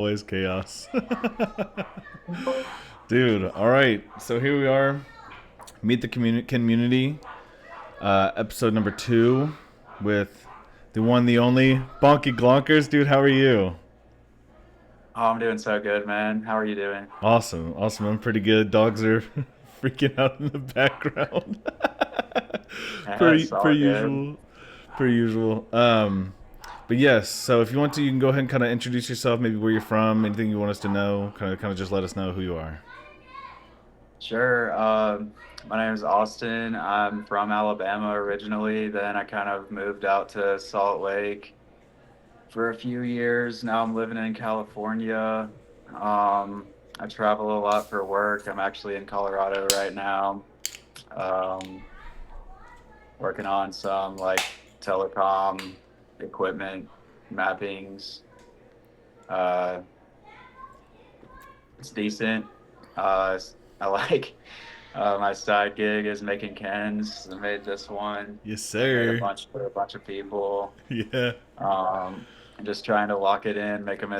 Always chaos. Dude, all right. So here we are. Meet the community. Episode number 2 with the one, the only Bonky Glonkers. Dude, how are you? Oh, I'm doing so good, man. How are you doing? Awesome. Awesome. I'm pretty good. Dogs are freaking out in the background. Yeah, per, it's per all good. usual. Per usual. But yes, so if you want to, you can go ahead and kind of introduce yourself, maybe where you're from, anything you want us to know, kind of just let us know who you are. Sure. My name is Austin. I'm from Alabama originally. Then I kind of moved out to Salt Lake for a few years. Now I'm living in California. I travel a lot for work. I'm actually in Colorado right now, um, working on some like telecom equipment mappings. Uh, it's decent. I like my side gig is making cans. I made this one. Yes, I made a sir. bunch for a bunch of people. Yeah. I'm just trying to lock it in, make them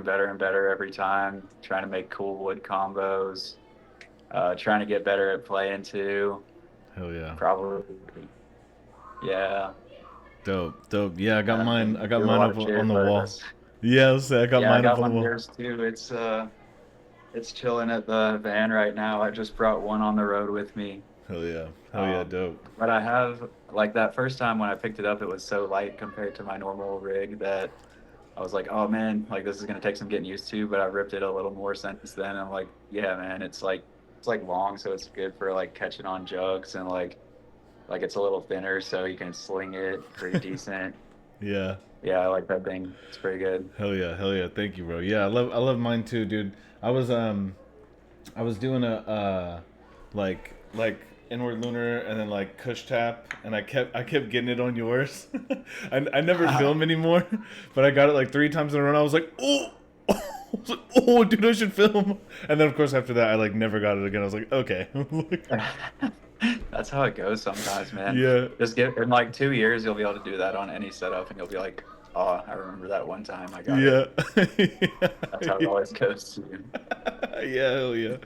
better and better every time. Trying to make cool wood combos. Trying to get better at playing too. Hell yeah. Probably, yeah. Dope. Dope. Yeah, I got mine. I got Do a mine lot up of on cheers the wall. latest. Yeah, I got Yeah, I mine up got on the one of wall. yours too. It's chilling at the van right now. I just brought one on the road with me. Hell yeah. Hell yeah. Um, Dope. but I have like that first time when I picked it up, it was so light compared to my normal rig that I was like, oh man, like this is gonna take some getting used to. But I ripped it a little more since then. I'm like, yeah, man, it's like long, so it's good for like catching on jugs and like it's a little thinner, so you can sling it pretty decent. Yeah. Yeah, I like that thing. It's pretty good. Hell yeah. Hell yeah. Thank you, bro. Yeah, I love mine too, dude. I was doing a like inward lunar and then like cush tap, and I kept getting it on yours. I never film anymore, but I got it like 3 times in a row. And I was like, oh, I was like, oh, dude, I should film. And then of course after that, I like never got it again. I was like, okay. That's how it goes sometimes, man. Yeah, Just get in like 2 years, you'll be able to do that on any setup, and you'll be like, "Oh, I remember that one time I got it." yeah, yeah, That's how it always goes to you. yeah, hell yeah.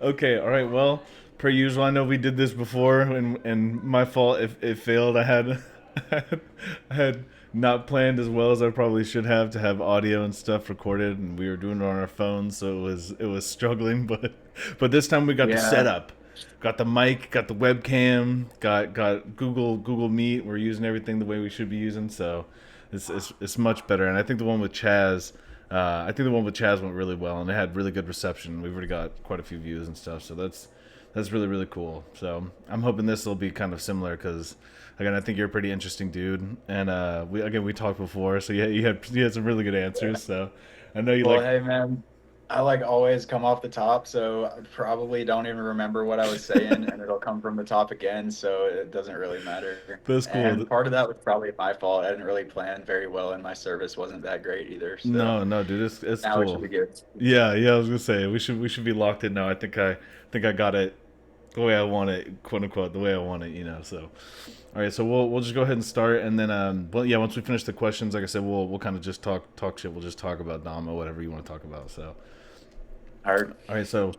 Okay, all right. Well, per usual, I know we did this before, and my fault if it failed. I had not planned as well as I probably should have to have audio and stuff recorded, and we were doing it on our phones, so it was struggling. But this time we got the Yeah, setup, got the mic, got the webcam, got Google Meet. We're using everything the way we should be using, so it's much better. And I think the one with Chaz. I think the one with Chaz went really well, and it had really good reception. We've already got quite a few views and stuff, so that's really really cool. So I'm hoping this will be kind of similar because again I think you're a pretty interesting dude, and we talked before, so yeah you had some really good answers. So I know you well, like hey man, I like always come off the top, so I probably don't even remember what I was saying, and it'll come from the top again, so it doesn't really matter. that's cool. And part of that was probably my fault. I didn't really plan very well, and my service wasn't that great either. So No, no, dude, it's now it should cool. be good. Yeah, yeah, I was gonna say we should be locked in now. I think I got it the way I want it, quote unquote, the way I want it. So, all right, so we'll just go ahead and start, and then well, yeah, once we finish the questions, like I said, we'll kind of just talk shit. We'll just talk about Dama, whatever you want to talk about. So, All all right, so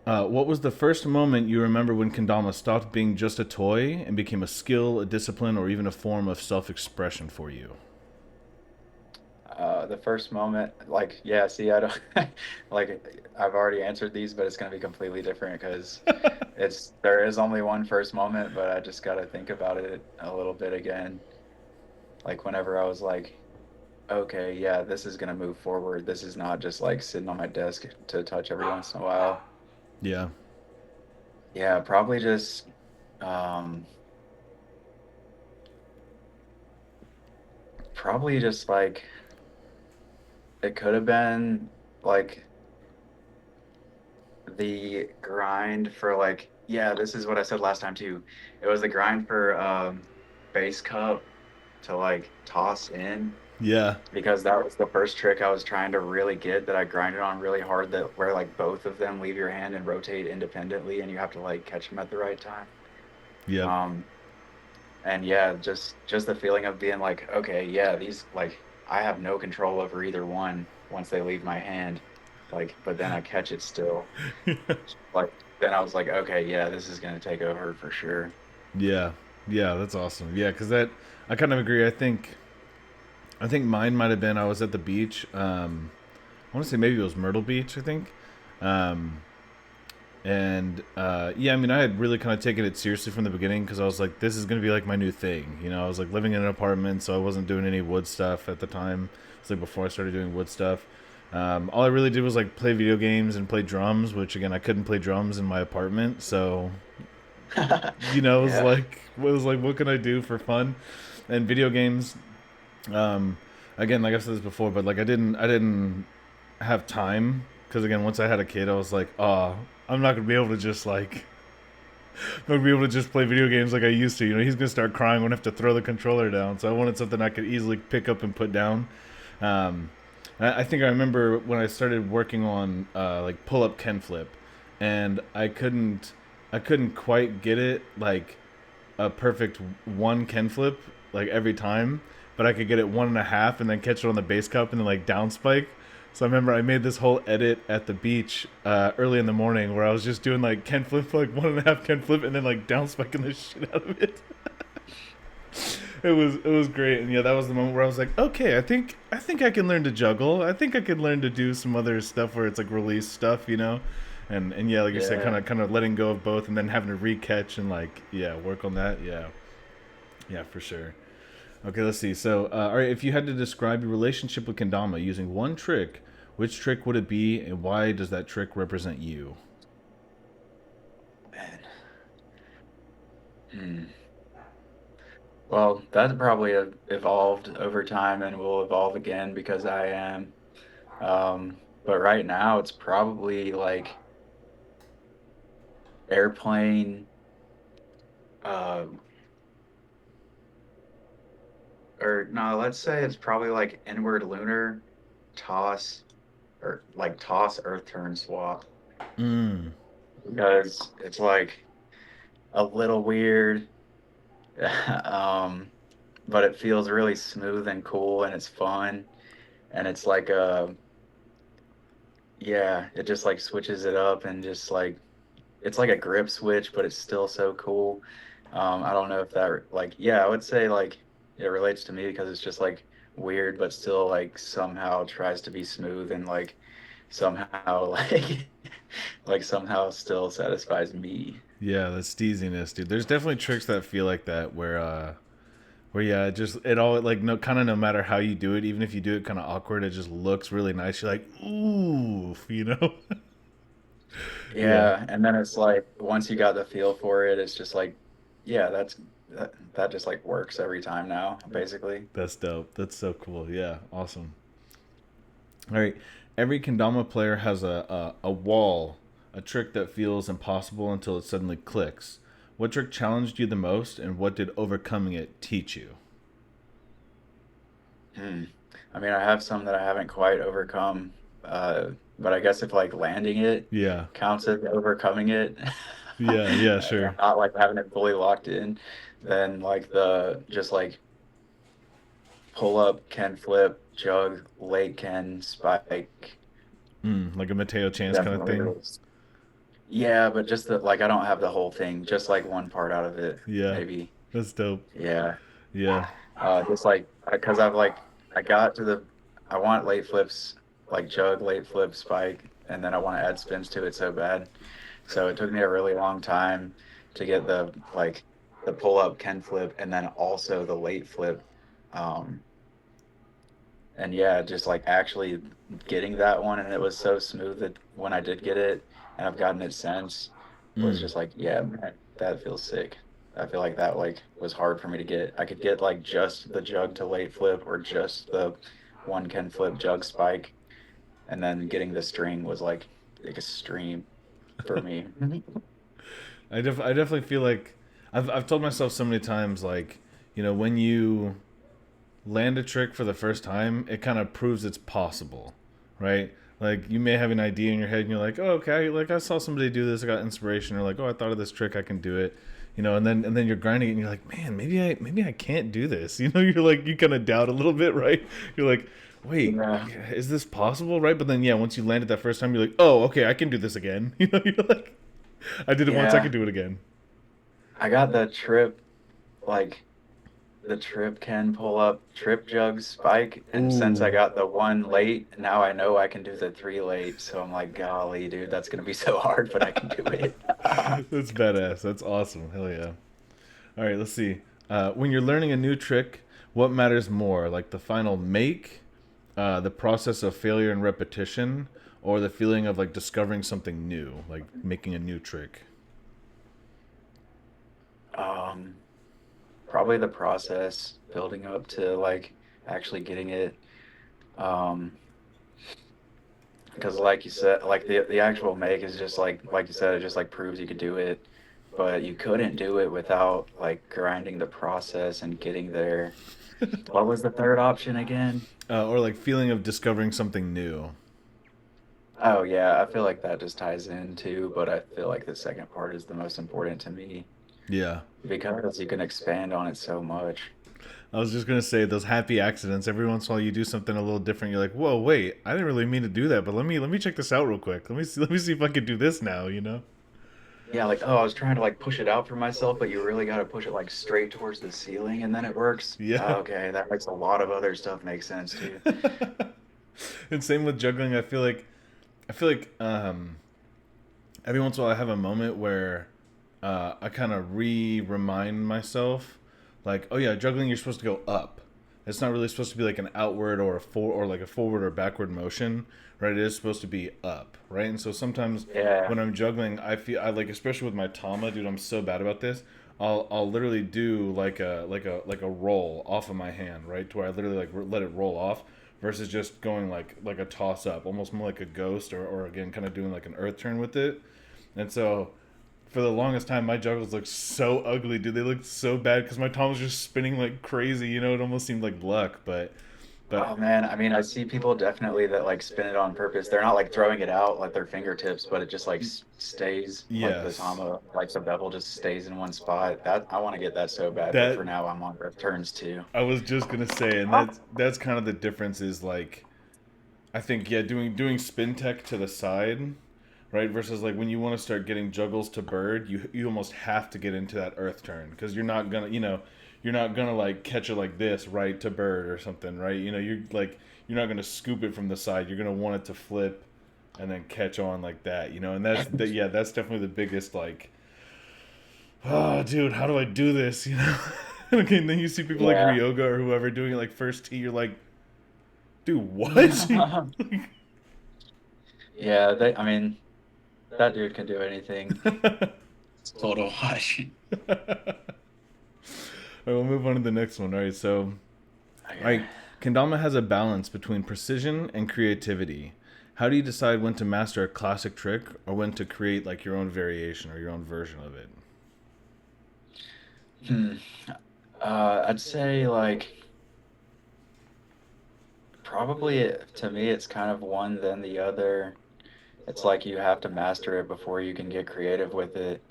what was the first moment you remember when kendama stopped being just a toy and became a skill, a discipline, or even a form of self-expression for you? the first moment, like, yeah, see, I don't like I've already answered these, but it's gonna be completely different because there is only one first moment, but I just gotta think about it a little bit again. Like whenever I was like, okay, yeah, this is gonna move forward. This is not just like sitting on my desk to touch every once in a while. Yeah, Yeah, probably just um probably just like it could have been like the grind for like yeah, this is what I said last time too. It was the grind for base cup to like toss in yeah, because that was the first trick I was trying to really get that I grinded on really hard that where like both of them leave your hand and rotate independently and you have to like catch them at the right time. yep, Um and yeah, just the feeling of being like, okay, yeah, these like I have no control over either one, once they leave my hand. Like, but then I catch it still. Like, then I was like, okay, yeah, this is gonna take over for sure. Yeah, yeah, that's awesome. Yeah, because that I kind of agree. I think mine might have been I was at the beach. I want to say maybe it was Myrtle Beach. I think. Um, and yeah, I mean, I had really kind of taken it seriously from the beginning because I was like, this is gonna be like my new thing. You know, I was like living in an apartment, so I wasn't doing any wood stuff at the time. It's like before I started doing wood stuff. All I really did was like play video games and play drums, which again I couldn't play drums in my apartment, so Yeah. it was like what can I do for fun? And video games, um, again, like I've said this before, but like I didn't have time because again, once I had a kid, I was like, oh, I'm not gonna be able to just like I'm gonna be able to just play video games like I used to. You know, he's gonna start crying when I have to throw the controller down. So I wanted something I could easily pick up and put down. Um, I think I remember when I started working on like pull up Ken flip, and I couldn't quite get it like a perfect one Ken flip like every time, but I could get it one and a half and then catch it on the base cup and then like down spike. So I remember I made this whole edit at the beach early in the morning where I was just doing like Ken flip, like one and a half Ken flip, and then like down spiking the shit out of it. It was great, and yeah, that was the moment where I was like, okay, I think I can learn to juggle. I think I can learn to do some other stuff where it's like release stuff, you know, and yeah, like you said, Yeah. kind of letting go of both, and then having to recatch and like yeah, work on that. Yeah, yeah, for sure. Okay, let's see. So, all right, if you had to describe your relationship with kendama using one trick, which trick would it be, and why does that trick represent you? Man. Hmm. Well, that's probably evolved over time and will evolve again because I am. But right now it's probably like airplane, uh, or no, let's say it's probably like inward lunar toss or like toss earth turn swap Mm. because it's like a little weird, um, but it feels really smooth and cool and it's fun and it's like yeah, it just like switches it up and just like it's like a grip switch, but it's still so cool. I don't know if that like yeah, I would say like it relates to me because it's just like weird, but still like somehow tries to be smooth and like somehow like like somehow still satisfies me. Yeah, the steeziness, dude. There's definitely tricks that feel like that where yeah, it all like no kind of no matter how you do it, even if you do it kind of awkward, it just looks really nice. You're like, ooh, you know? Yeah, Yeah, and then it's like once you got the feel for it, it's just like yeah, that just like works every time now, basically. that's dope. That's so cool. Yeah, awesome. All right, every kendama player has a wall, a trick that feels impossible until it suddenly clicks. What trick challenged you the most, and what did overcoming it teach you? Hmm. I mean, I have some that I haven't quite overcome, but I guess if like landing it Yeah, counts as overcoming it, yeah, yeah, and sure. not like having it fully locked in, then like the just like pull up, can flip, jug, late can, spike, Like a Mateo Chance kind of definitely thing. those. Yeah, but just the like I don't have the whole thing, just like one part out of it, Yeah, maybe. that's dope. Yeah. Yeah. Just like because I've like I got to the I want late flips like jug late flip spike and then I want to add spins to it so bad. So it took me a really long time to get the like the pull up Ken flip and then also the late flip. Um, and yeah, just like actually getting that one and it was so smooth that when I did get it and I've gotten it since was Mm. just like yeah, man, that feels sick. I feel like that like was hard for me to get. I could get like just the jug to late flip or just the one can flip jug spike, and then getting the string was like extreme for me. I definitely feel like I've told myself so many times like you know when you land a trick for the first time, it kind of proves it's possible, right? Like you may have an idea in your head and you're like, oh, okay, like I saw somebody do this, I got inspiration, or like, oh, I thought of this trick, I can do it, you know, and then you're grinding it and you're like, man, maybe I can't do this, you know, you're like you kind of doubt a little bit, right? You're like, wait, Yeah. is this possible, right? But then, yeah, once you land it that first time, you're like, oh, okay, I can do this again. You're like, I did it once, I can Yeah. do it again. I got the trip, like the trip can pull up trip jug spike. And since I Ooh, got the one late, now I know I can do the three late. So I'm like, golly, dude, that's gonna be so hard, but I can do it. that's badass. That's awesome. Hell yeah. All right, let's see. When you're learning a new trick, what matters more, like the final make, the process of failure and repetition, or the feeling of like discovering something new, like making a new trick? Um, Probably the process building up to like actually getting it. Um, because like you said, like the actual make is just like you said, it just like proves you could do it, but you couldn't do it without like grinding the process and getting there. What was the third option again? Or like feeling of discovering something new. Oh yeah, I feel like that just ties in too, but I feel like the second part is the most important to me Yeah. because you can expand on it so much. I was just gonna say those happy accidents. Every once in a while, you do something a little different. You're like, "Whoa, wait! I didn't really mean to do that, but let me check this out real quick. Let me see if I can do this now." You know? Yeah, like, oh, I was trying to like push it out for myself, but you really got to push it like straight towards the ceiling and then it works. Yeah. Okay, that makes a lot of other stuff make sense too. And same with juggling. I feel like every once in a while I have a moment where I kind of remind myself, like, oh yeah, juggling you're supposed to go up. It's not really supposed to be like an outward or a or like a forward or backward motion, right? It is supposed to be up, right? And so sometimes Yeah. when I'm juggling, I like, especially with my tama, dude, I'm so bad about this. I'll literally do like a roll off of my hand, right? To where I literally like let it roll off versus just going like a toss up, almost more like a ghost or again kind of doing like an earth turn with it. And so for the longest time, my juggles looked so ugly, dude. They looked so bad because my tom was just spinning like crazy. It almost seemed like luck, but Oh man, I mean, I see people definitely that like spin it on purpose. They're not like throwing it out like their fingertips, but it just like stays like the yes, tama, like the bevel just stays in one spot. That I want to get that so bad, but that for now I'm on turns too. I was just gonna say, and that's kind of the difference. Is like I think yeah, doing spin tech to the side, right? Versus like when you want to start getting juggles to bird, you almost have to get into that earth turn because you're not gonna you're not gonna like catch it like this right to bird or something, right? You're not gonna scoop it from the side. You're gonna want it to flip and then catch on like that, and that's definitely the biggest like, oh dude, how do I do this? Okay, and then you see people like Yeah. Ryoga or whoever doing it like first tee, you're like, dude, what? Yeah, I mean, that dude can do anything. It's cool to watch. All right, we'll move on to the next one. All right, so, all Okay. right, kendama has a balance between precision and creativity. How do you decide when to master a classic trick or when to create like your own variation or your own version of it? Hmm. I'd say like probably to me it's kind of one then the other. It's like you have to master it before you can get creative with it.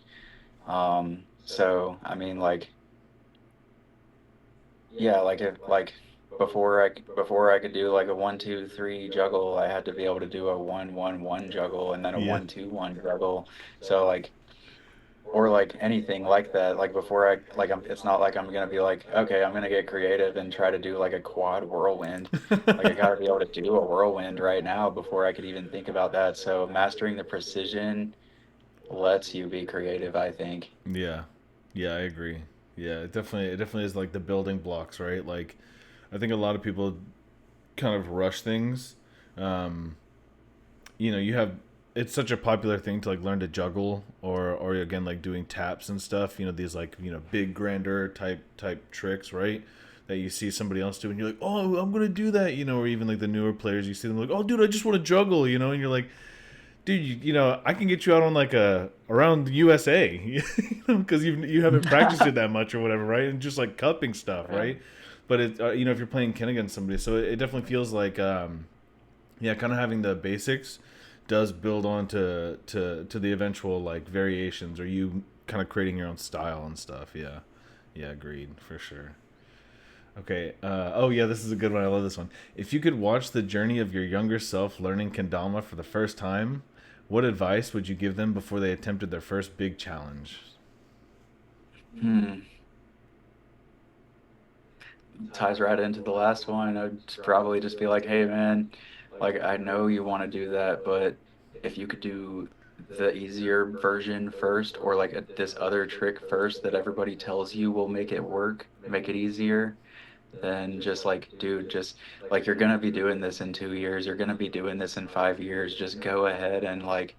So I mean like yeah, like if like before I could do like a 1 2 3 juggle, I had to be able to do a 1 1 1 juggle and then a Yeah. 1 2 1 juggle. So like or like anything like that. Like before it's not like I'm gonna be like, okay, I'm gonna get creative and try to do like a quad whirlwind. Like I gotta be able to do a whirlwind right now before I could even think about that. So mastering the precision lets you be creative, I think. Yeah. Yeah, I agree. Yeah, it definitely is like the building blocks, right? Like I think a lot of people kind of rush things. Um, you have it's such a popular thing to like learn to juggle or again like doing taps and stuff, these like, big grander type tricks, right? That you see somebody else do and you're like, "Oh, I'm going to do that," or even like the newer players you see them like, "Oh, dude, I just want to juggle," and you're like, dude, I can get you out on like a around the USA, because you haven't practiced it that much or whatever, right? And just like cupping stuff, Right. right? But if you're playing Ken against somebody, so it definitely feels like, yeah, kind of having the basics does build on to the eventual like variations, or you kind of creating your own style and stuff. Yeah, yeah, agreed for sure. Okay. Oh yeah, this is a good one. I love this one. If you could watch the journey of your younger self learning kendama for the first time, what advice would you give them before they attempted their first big challenge? Hmm. Ties right into the last one. I'd probably just be like, hey man, like I know you want to do that, but if you could do the easier version first, or like this other trick first that everybody tells you will make it work, make it easier, then just like, dude, just like you're gonna be doing this in 2 years, you're gonna be doing this in 5 years. Just go ahead and like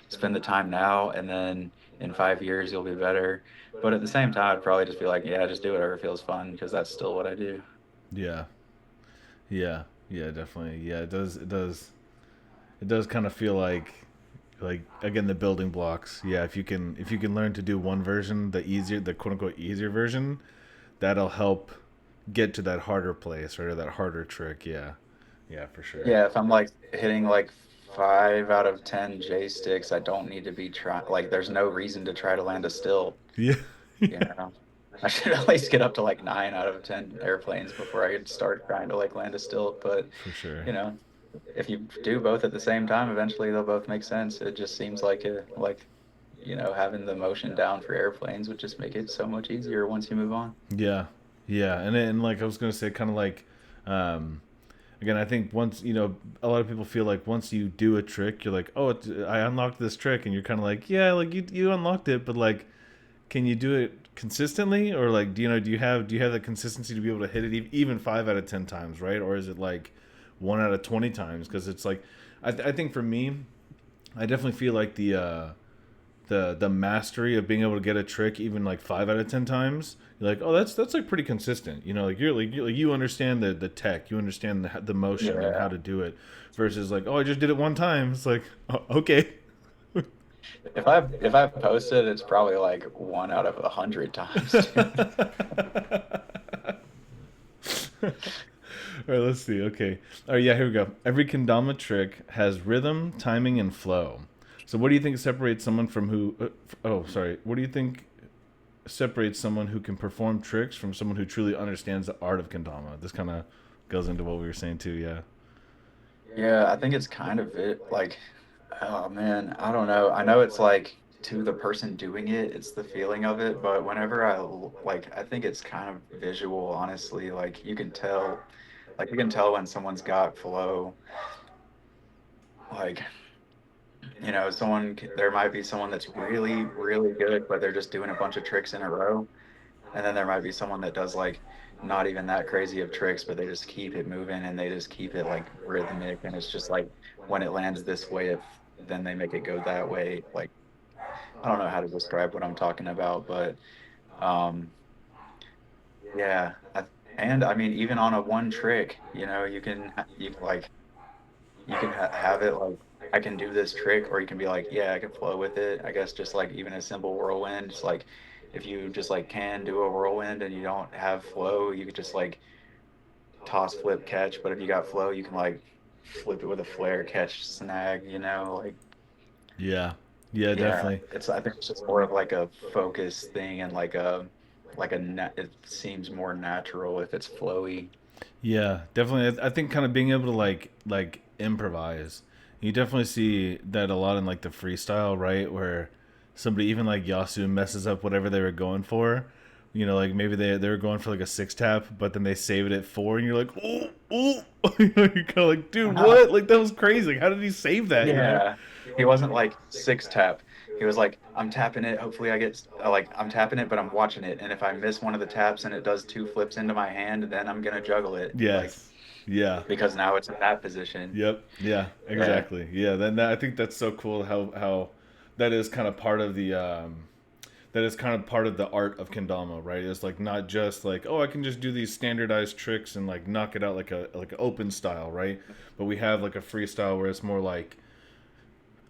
spend the time now, and then in 5 years you'll be better. But at the same time, I'd probably just be like, yeah, just do whatever feels fun because that's still what I do. Yeah. Yeah. Yeah. Definitely. Yeah. It does. It does. It does kind of feel like again the building blocks. Yeah. If you can learn to do one version, the quote unquote easier version, that'll help get to that harder place or that harder trick. Yeah. Yeah. For sure. Yeah, if I'm like hitting like 5 out of 10 J sticks, I don't need to be trying. Like, there's no reason to try to land a stilt. Yeah. You Yeah. know, I should at least get up to like 9 out of 10 airplanes before I could start trying to like land a stilt. But For sure. you know, if you do both at the same time, eventually they'll both make sense. It just seems like having the motion down for airplanes would just make it so much easier once you move on. Yeah, yeah, and like I was gonna say, kind of like, um, again, I think once a lot of people feel like once you do a trick, you're like, oh, I unlocked this trick, and you're kind of like, yeah, like you unlocked it, but like, can you do it consistently, or like, do you have the consistency to be able to hit it even 5 out of 10 times, right? Or is it like 1 out of 20 times? Because it's like, I think for me, I definitely feel like the mastery of being able to get a trick even like 5 out of 10 times, you're like, oh, that's like pretty consistent. Like you understand the tech, you understand the motion and how Yeah. to do it, versus like, oh, I just did it one time. It's like, oh, okay. If I post it, it's probably like 1 out of 100 times. All right, let's see. Okay. All right, yeah, here we go. Every kendama trick has rhythm, timing, and flow. So, what do you think separates someone from who? Oh, sorry. What do you think separates someone who can perform tricks from someone who truly understands the art of kendama? This kind of goes into what we were saying too. Yeah. Yeah, I think it's kind of it. Like, oh man, I don't know. I know it's like to the person doing it, it's the feeling of it, but whenever I think it's kind of visual, honestly. Like you can tell when someone's got flow. Like, there might be someone that's really, really good, but they're just doing a bunch of tricks in a row. And then there might be someone that does like not even that crazy of tricks, but they just keep it moving and they just keep it like rhythmic. And it's just like when it lands this way, if then they make it go that way. Like, I don't know how to describe what I'm talking about, but um, yeah. And I mean, even on a one trick, you can have it like, I can do this trick, or you can be like, yeah, I can flow with it. I guess just like even a simple whirlwind, just like if you just like can do a whirlwind and you don't have flow, you could just like toss, flip, catch. But if you got flow, you can like flip it with a flare, catch, snag, like, Yeah. Yeah. yeah, Definitely. I think it's just more of like a focus thing, and it seems more natural if it's flowy. Yeah. Definitely. I think kind of being able to like improvise. You definitely see that a lot in like the freestyle, right? Where somebody even like Yasu messes up whatever they were going for. Like maybe they were going for like a six tap, but then they save it at four, and you're like, oh, oh, you're kind of like, dude, what? Like that was crazy. How did he save that? Yeah. He wasn't like six tap. He was like, I'm tapping it. Hopefully I'm tapping it, but I'm watching it. And if I miss one of the taps and it does two flips into my hand, then I'm gonna juggle it. Like, Yes. Yeah. because now it's in that position. Yep. Yeah. Yeah. Exactly. Yeah. Then I think that's so cool how that is kind of part of the art of kendama, right? It's like not just like, oh, I can just do these standardized tricks and like knock it out like an open style, right? But we have like a freestyle where it's more like,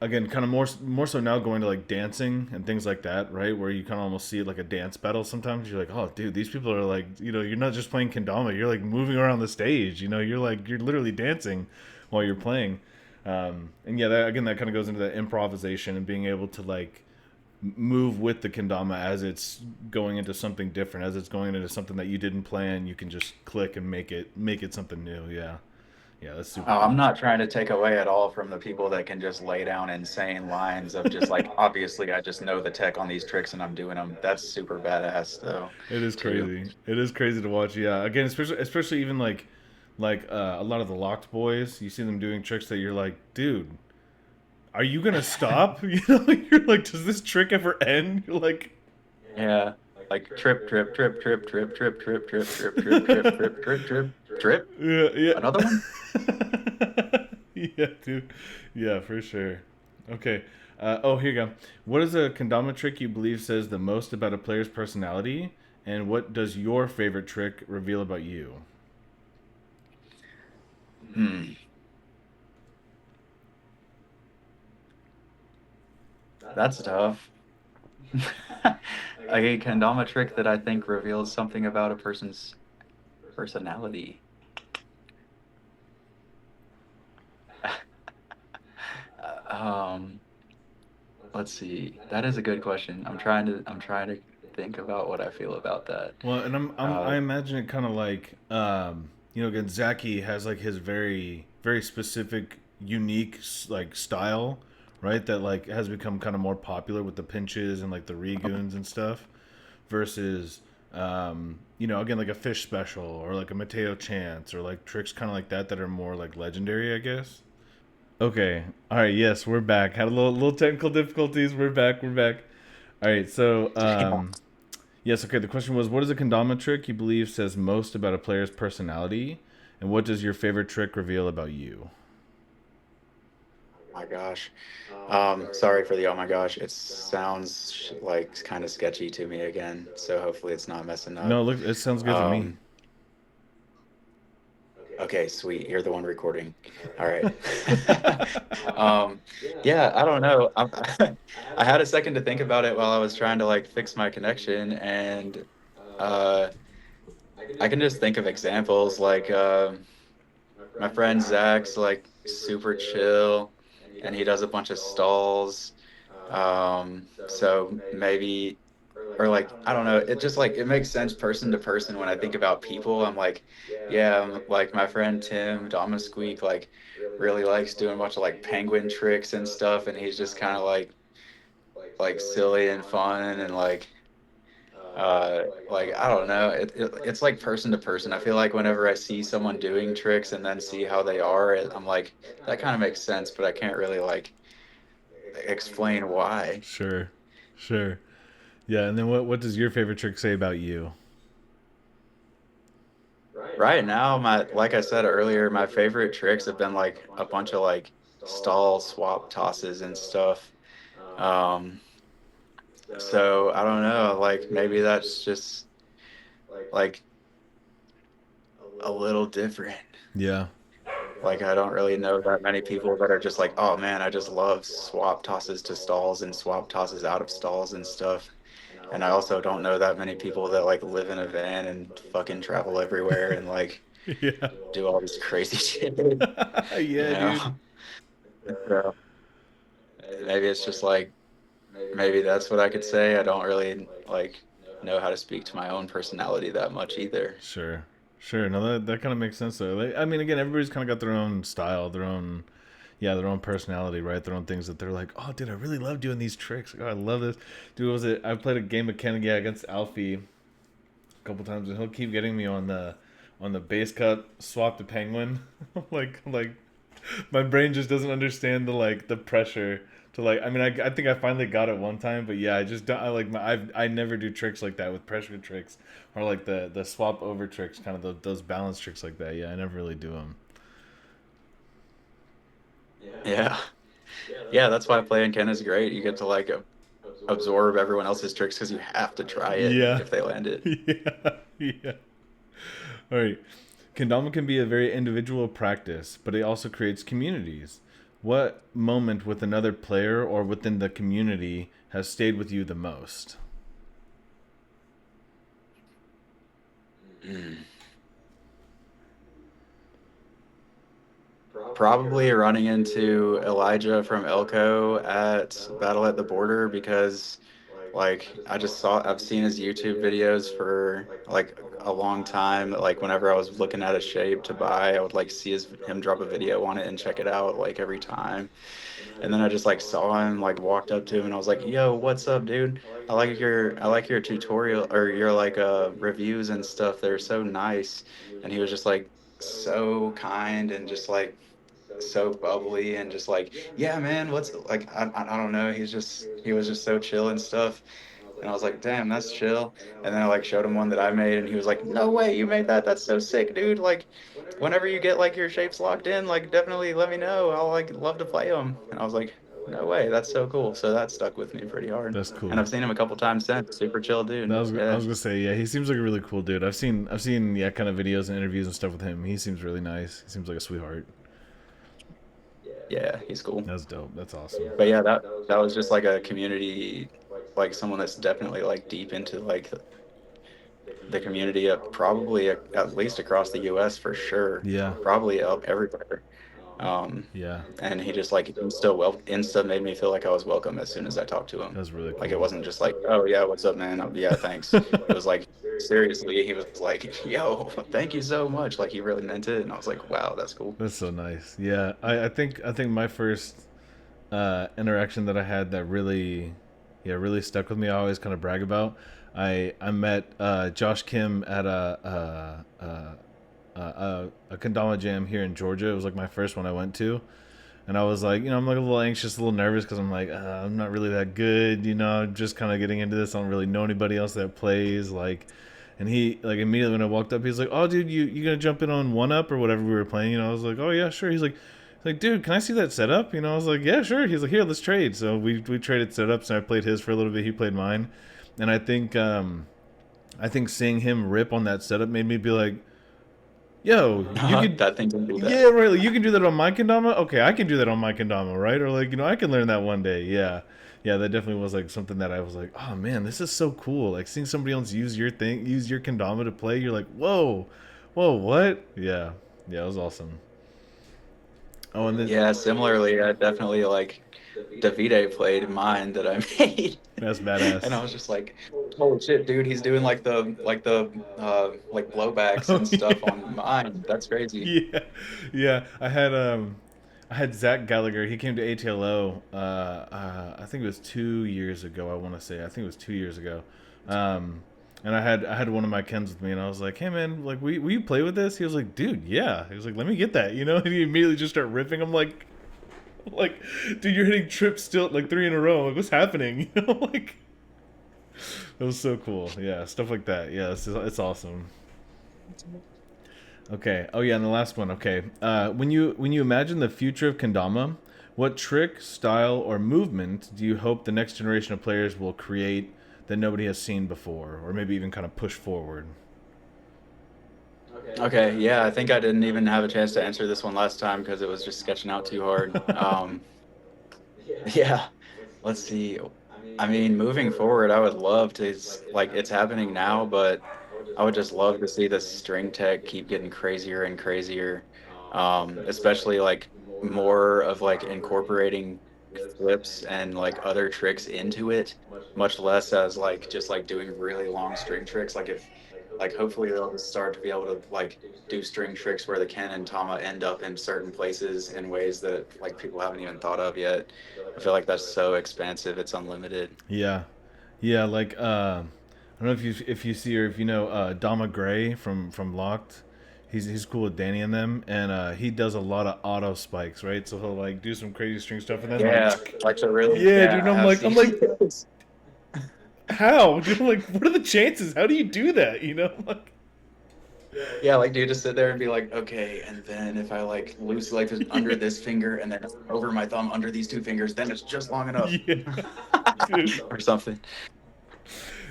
again, kind of more so now going to like dancing and things like that, right? Where you kind of almost see it like a dance battle. Sometimes you're like, oh, dude, these people are like, you're not just playing kendama, you're like moving around the stage. You're literally dancing while you're playing. And yeah, that kind of goes into that improvisation and being able to like move with the kendama as it's going into something different, as it's going into something that you didn't plan. You can just click and make it something new. Yeah, yeah, that's super Oh, I'm cool. not trying to take away at all from the people that can just lay down insane lines of just like, obviously, I just know the tech on these tricks and I'm doing them. That's super badass, though, It is too. crazy. It is crazy to watch. Yeah, again, especially even like a lot of the locked boys. You see them doing tricks that you're like, dude, are you gonna stop? You know, you're like, does this trick ever end? You're like, Yeah. Like trip, trip, trip, trip, trip, trip, trip, trip, trip, trip, trip, trip, trip, trip, trip. yeah, yeah. Another one? Yeah, dude. Yeah, for sure. Okay. Oh, here you go. What is a kendama trick you believe says the most about a player's personality? And what does your favorite trick reveal about you? Hmm. That's tough. A kendama trick that I think reveals something about a person's personality. Um, let's see. That is a good question. I'm trying to think about what I feel about that. Well, and I Uh, imagine it kind of like, again, Zaki has like his very, very specific, unique like style, right? That like has become kind of more popular with the pinches and like the regoons and stuff, versus, again, like a fish special or like a Mateo Chance or like tricks kind of like that that are more like legendary, I guess. Okay. All right. Yes, we're back. Had a little technical difficulties. We're back. We're back. All right. So, yes, okay. The question was, what is a kendama trick you believe says most about a player's personality, and what does your favorite trick reveal about you? my gosh. Sorry for the oh my gosh. It sounds like kind of sketchy to me again, so hopefully it's not messing up. No, look, it sounds good to me. Um, okay, sweet. You're the one recording. All right. Um, yeah, I don't know. I had a second to think about it while I was trying to like fix my connection, and uh, I can just think of examples like my friend Zach's like super chill, and he does a bunch of stalls. So maybe, or like, I don't know, it just like it makes sense person to person when I think about people. I'm like, yeah, like my friend Tim Domasqueak like really likes doing a bunch of like penguin tricks and stuff, and he's just kind of like silly and fun and like I don't know, it's like person to person. I feel like whenever I see someone doing tricks and then see how they are, I'm like, that kind of makes sense, but I can't really like explain why. Sure, sure. Yeah, and then what does your favorite trick say about you? Right now, my like I said earlier, my favorite tricks have been like a bunch of like stall swap tosses and stuff. Um, so I don't know, like maybe that's just like a little different. Yeah, Like I don't really know that many people that are just like, oh man, I just love swap tosses to stalls and swap tosses out of stalls and stuff. And I also don't know that many people that like live in a van and fucking travel everywhere and like yeah, do all this crazy shit, you yeah, dude. know? So maybe it's just like maybe that's what I could say. I don't really like know how to speak to my own personality that much either. Sure, sure. No, that kind of makes sense though. Like, I mean, again, everybody's kind of got their own style, their own, yeah, their own personality, right? Their own things that they're like, oh, dude, I really love doing these tricks. Like, oh, I love this. Dude, what was it? I played a game of Ken, yeah, against Alfie a couple times, and he'll keep getting me on the base cut, swap the penguin. like my brain just doesn't understand the pressure to like. I mean, I think I finally got it one time, but yeah, I just don't. I like I never do tricks like that with pressure tricks or like the swap over tricks, kind of those balance tricks like that. Yeah, I never really do them. Yeah. Yeah, that's why playing Ken is great. You get to like absorb everyone else's tricks because you have to try it Yeah, if they land it. yeah, yeah. All right. Kendama can be a very individual practice, but it also creates communities. What moment with another player or within the community has stayed with you the most? Mm. Probably running into Elijah from Elko at Battle at the Border because like I've seen his YouTube videos for like a long time. Like whenever I was looking at a shape to buy, I would like see him drop a video on it and check it out like every time. And then I just like saw him, like walked up to him and I was like, "Yo, what's up, dude? I like your tutorial or your like reviews and stuff. They're so nice." And he was just like so kind and just like so bubbly and just like, "Yeah, man, what's like I don't know." He was just so chill and stuff. And I was like, "Damn, that's chill." And then I like showed him one that I made and he was like, "No way, you made that. That's so sick, dude. Like whenever you get like your shapes locked in, like definitely let me know. I'll like love to play them." And I was like, "No way, that's so cool." So that stuck with me pretty hard. That's And cool. I've seen him a couple times since. Super chill dude. I Yeah. was gonna say, yeah, he seems like a really cool dude. I've seen yeah, kind of videos and interviews and stuff with him. He seems really nice. He seems like a sweetheart. Yeah, he's cool. That's dope. That's awesome. But yeah, that was just like a community, like someone that's definitely like deep into like the community probably at least across the US for sure. Yeah, Probably up everywhere. Um, yeah, and he just like insta made me feel like I was welcome as soon as I talked to him. that's really Like it cool. wasn't just like, "Oh yeah, what's up, man?" Yeah, thanks. It was like seriously, he was like, "Yo, thank you so much." Like he really meant it, and I was like, "Wow, that's cool." That's so nice. Yeah, I think my first interaction that I had that really, yeah, really stuck with me. I always kind of brag about. I met Josh Kim at a kendama jam here in Georgia. It was like my first one I went to, and I was like, you know, I'm like a little anxious, a little nervous because I'm like, I'm not really that good, you know, I'm just kind of getting into this. I don't really know anybody else that plays, like. And he like immediately when I walked up, he's like, "Oh, dude, you gonna jump in on one up or whatever we were playing?" You know, I was like, "Oh yeah, sure." He's like, "Dude, can I see that setup?" You know, I was like, "Yeah, sure." He's like, "Here, let's trade." So we traded setups, and I played his for a little bit. He played mine, and I think seeing him rip on that setup made me be like, "Yo, you could." That thing can do that. Yeah, right. Like, you can do that on my kendama. Okay, I can do that on my kendama, right? Or like, you know, I can learn that one day. Yeah, yeah. That definitely was like something that I was like, oh man, this is so cool. Like seeing somebody else use your thing, use your kendama to play. You're like, whoa, whoa, what? Yeah, yeah. It was awesome. Oh, and then Yeah, similarly, I definitely like Davide played mine that I made. that's And badass. I was just like, "Holy shit, dude, he's doing like the like blowbacks Oh and stuff yeah, on mine. That's crazy." yeah, yeah. I had Zach Gallagher. He came to ATLO. I think it was 2 years ago. I want to say. I think it was 2 years ago. Um, and I had one of my Kens with me, and I was like, "Hey man, like, will you play with this?" He was like, "Dude, yeah." He was like, "Let me get that," you know. And he immediately just started ripping. I'm like, dude, you're hitting trips still like three in a row. Like, what's happening? You know, like it was so cool. Yeah, stuff like that. Yeah, it's awesome. Okay. Oh yeah, and the last one. Okay. When you imagine the future of kendama, what trick, style, or movement do you hope the next generation of players will create that nobody has seen before, or maybe even kind of push forward? Okay, yeah, I think I didn't even have a chance to answer this one last time because it was just sketching out too hard. Yeah, let's see. I mean, moving forward, I would love to, like, it's happening now, but I would just love to see the string tech keep getting crazier and crazier. Especially like more of like incorporating flips and like other tricks into it, much less as like just like doing really long string tricks. Like if like hopefully they'll just start to be able to like do string tricks where the Ken and Tama end up in certain places in ways that like people haven't even thought of yet. I feel like that's so expansive, it's unlimited. Yeah, yeah. Like I don't know if you see or if you know Dama Gray from Locked. He's cool with Danny and them, and he does a lot of auto spikes, right? So he'll like do some crazy string stuff, and then Yeah, like, like so really, yeah, dude. yeah, And I have I'm seen like, this. how? Dude, like, what are the chances? How do you do that? You know, like, Yeah, like, do you just sit there and be like, okay, and then if I like loose like this under yeah, this finger and then over my thumb under these two fingers, then it's just long enough. yeah, dude. Or something.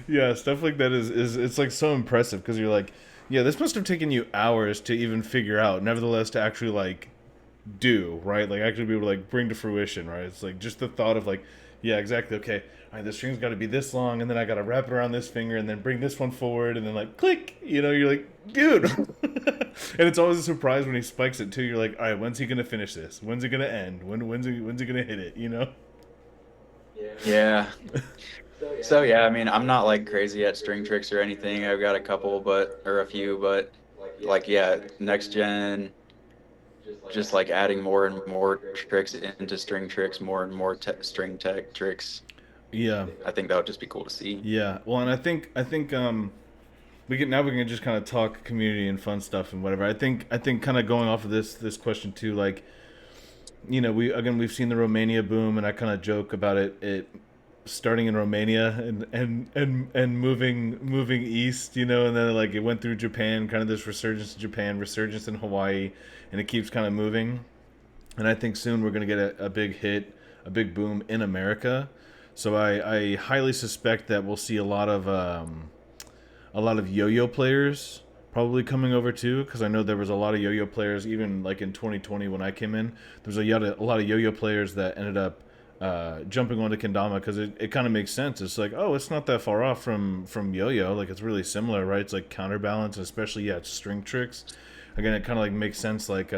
Yeah, stuff like that is it's like so impressive because you're like, yeah, this must have taken you hours to even figure out. Nevertheless, to actually like do right, like actually be able to like bring to fruition, right? It's like just the thought of like, yeah, exactly. Okay, all right, the string's got to be this long, and then I got to wrap it around this finger, and then bring this one forward, and then like click. You know, you're like, dude. And it's always a surprise when he spikes it too. You're like, all right, when's he gonna finish this? When's it gonna end? When's he gonna hit it? You know? Yeah. So yeah, I mean, I'm not like crazy at string tricks or anything. I've got a couple, or a few, but like yeah, next gen, just like adding more and more tricks into string tricks, more and more string tech tricks. Yeah, I think that would just be cool to see. yeah. Well, and I think we can just kind of talk community and fun stuff and whatever. I think kind of going off of this question too, like we've seen the Romania boom, and I kind of joke about it starting in Romania and moving east, and then like it went through Japan, kind of this resurgence in Japan, resurgence in Hawaii, and it keeps kind of moving. And I think soon we're gonna get a big hit, a big boom in America. So I highly suspect that we'll see a lot of yo-yo players probably coming over too, because I know there was a lot of yo-yo players even like in 2020 when I came in. There's a lot of yo-yo players that ended up jumping onto kendama because it kind of makes sense. It's like, oh, it's not that far off from yo-yo. Like it's really similar, right? It's like counterbalance, and especially it's string tricks. Again, it kind of like makes sense. Like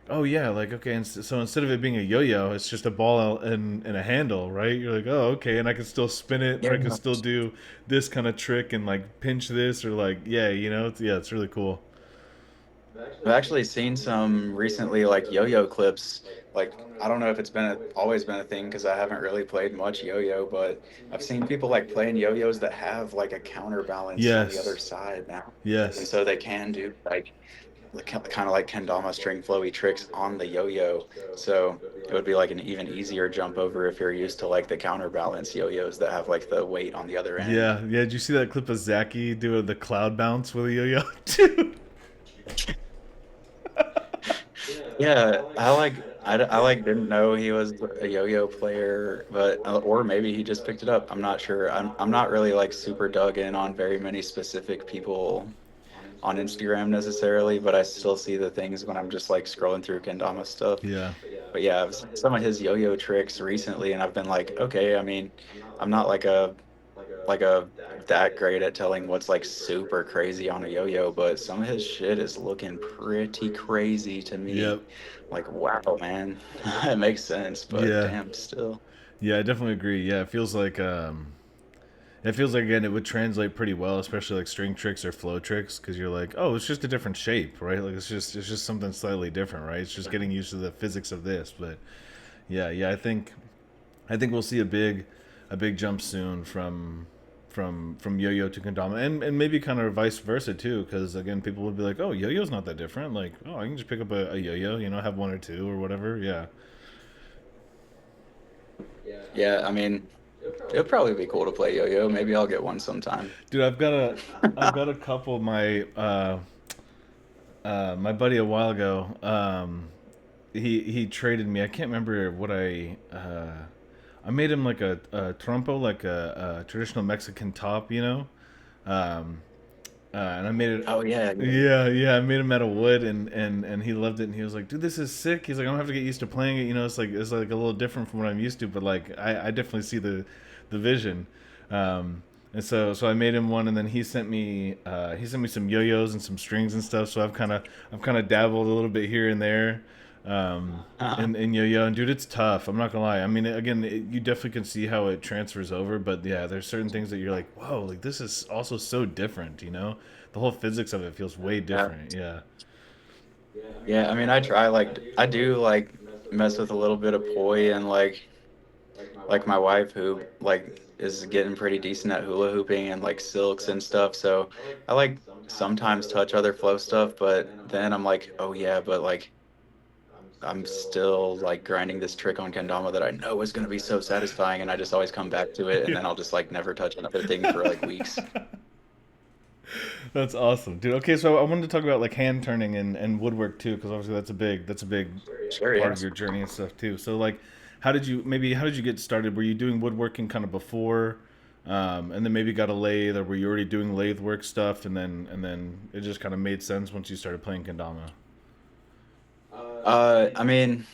oh yeah, like okay, and so instead of it being a yo-yo, it's just a ball and a handle, right? You're like, oh okay, and I can still spin it, or I Yeah. can still do this kind of trick and like pinch this, or like it's really cool. I've actually seen some recently like yo-yo clips. Like I don't know if it's always been a thing because I haven't really played much yo-yo, but I've seen people like playing yo-yos that have like a counterbalance on the other Yes, side now. And yes, so they can do like kind of like kendama string flowy tricks on the yo-yo. So it would be like an even easier jump over if you're used to like the counterbalance yo-yos that have like the weight on the other end. yeah. Did you see that clip of Zaki doing the cloud bounce with a yo-yo, dude? Yeah, I like didn't know he was a yo-yo player, but or maybe he just picked it up. I'm not sure. I'm not really like super dug in on very many specific people on Instagram necessarily, but I still see the things when I'm just like scrolling through kendama stuff. Yeah, But yeah, I've seen some of his yo-yo tricks recently, and I've been like, okay, I mean, I'm not like a that great at telling what's like super crazy on a yo-yo, but some of his shit is looking pretty crazy to yep, me. Like, wow, man, it makes sense, but yeah, damn, still. yeah. I definitely agree. Yeah, it feels like again it would translate pretty well, especially like string tricks or flow tricks, because you're like, oh, it's just a different shape, right? Like it's just something slightly different, right? It's just getting used to the physics of this. But yeah, I think we'll see a big jump soon from yo-yo to kendama, and maybe kind of vice versa too, because again people would be like, oh, yo-yo's not that different. Like, oh, I can just pick up a yo-yo, have one or two or whatever. Yeah, Yeah, I mean, it'd probably be cool to play yo-yo. Maybe I'll get one sometime. dude, I've got a couple. My buddy a while ago, he traded me. I can't remember what I made him like a trompo, like a traditional Mexican top, um, and I made it. Oh yeah, yeah. Yeah, I made him out of wood, and he loved it, and he was like, dude, this is sick. He's like, I'm gonna have to get used to playing it. It's like a little different from what I'm used to, but like I definitely see the vision. And so I made him one, and then he sent me some yo-yos and some strings and stuff. So I've kind of dabbled a little bit here and there, in yo-yo. And dude, it's tough. I'm not gonna lie. I mean, again, you definitely can see how it transfers over. But yeah, there's certain things that you're like, whoa, like this is also so different. The whole physics of it feels way Yeah, different. Yeah. yeah. I mean, I do like mess with a little bit of poi and like my wife who like is getting pretty decent at hula hooping and like silks and stuff. So I like sometimes touch other flow stuff, but then I'm like, oh yeah, but like I'm still like grinding this trick on kendama that I know is going to be so satisfying, and I just always come back to it, and then I'll just like never touch another thing for like weeks. That's awesome, dude. Okay, so I wanted to talk about like hand turning and woodwork too, because obviously that's a big Sure, part yeah. of your journey and stuff too. So like, how did you get started? Were you doing woodworking kind of before, and then maybe got a lathe, or were you already doing lathe work stuff, and then it just kind of made sense once you started playing kendama? I mean,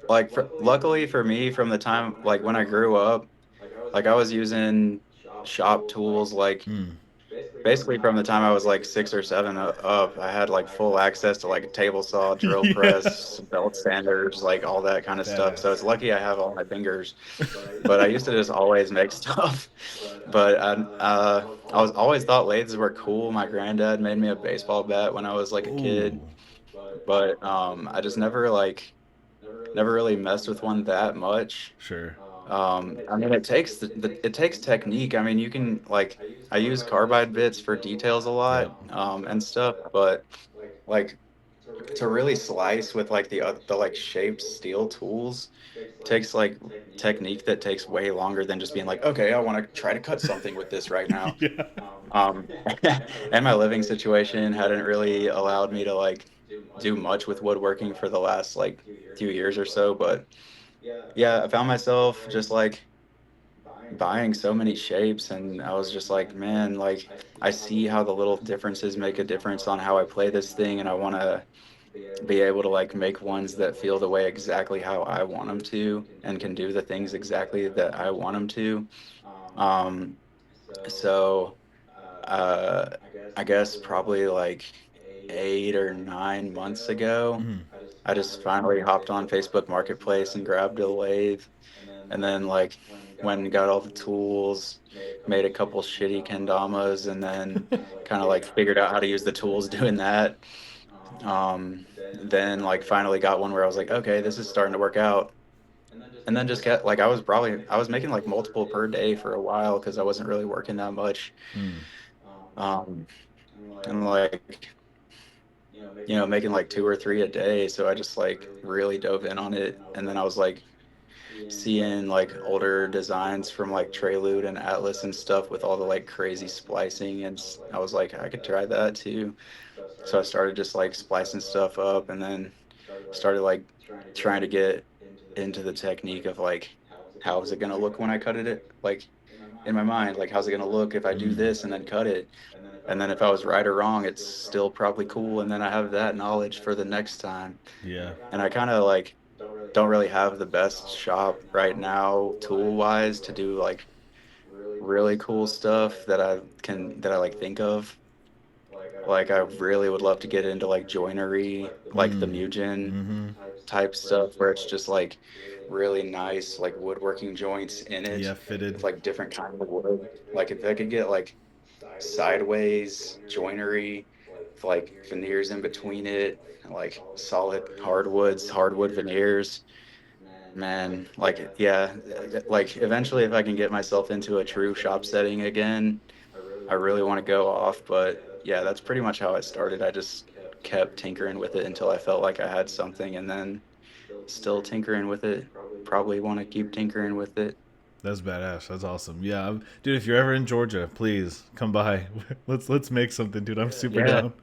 luckily for me, from the time when I grew up, like I was using shop tools like Hmm. basically from the time I was like 6 or 7 up, I had like full access to like a table saw, drill Yeah. press, belt sanders, like all that kind of stuff. So Badass. it's lucky I have all my fingers. But I used to just always make stuff. But I was always thought lathes were cool. My granddad made me a baseball bat when I was like a kid, Ooh. but I just never really messed with one that much. Sure. I mean, it takes it takes technique. I mean, you can like I use carbide bits for details a lot, Yep. and stuff, but like to really slice with like the like shaped steel tools takes like technique that takes way longer than just being like, okay, I want to try to cut something with this right now. Yeah. Um, and my living situation hadn't really allowed me to like do much with woodworking for the last like few years or so, but yeah, I found myself just like buying so many shapes, and I was just like, man, like I see how the little differences make a difference on how I play this thing, and I want to be able to like make ones that feel the way exactly how I want them to and can do the things exactly that I want them to. Um, so uh, I guess probably like 8 or 9 months ago, Mhm. I just finally hopped on Facebook Marketplace and grabbed a lathe, and then like went and got all the tools, made a couple shitty kendamas, and then kind of like figured out how to use the tools doing that. Then like finally got one where I was like, okay, this is starting to work out. And then just kept like I was making like multiple per day for a while because I wasn't really working that much. Mm. Um, and like making like 2 or 3 a day. So I just like really dove in on it. And then I was like seeing like older designs from like Prelude and Atlas and stuff with all the like crazy splicing, and I was like, I could try that too. So I started just like splicing stuff up, and then started like trying to get into the technique of like how is it going to look when I cut it, like in my mind, like how's it going to look if I do Mm. this and then cut it, and then if I was right or wrong, it's still probably cool, and then I have that knowledge for the next time. Yeah. And I kind of like don't really have the best shop right now tool wise to do like really cool stuff that I like think of. Like I really would love to get into like joinery, like the Mm. Mugen Mm-hmm. type stuff where it's just like really nice like woodworking joints in Yeah, it fitted. with like different kinds of wood. Like if I could get like sideways joinery with like veneers in between it, like solid hardwood veneers. Man, like yeah, like eventually if I can get myself into a true shop setting again, I really want to go off, but yeah, that's pretty much how it started. I just kept tinkering with it until I felt like I had something, and then still tinkering with it. Probably want to keep tinkering with it. That's badass. That's awesome. Yeah, dude. If you're ever in Georgia, please come by. Let's make something, dude. I'm super Yeah, down.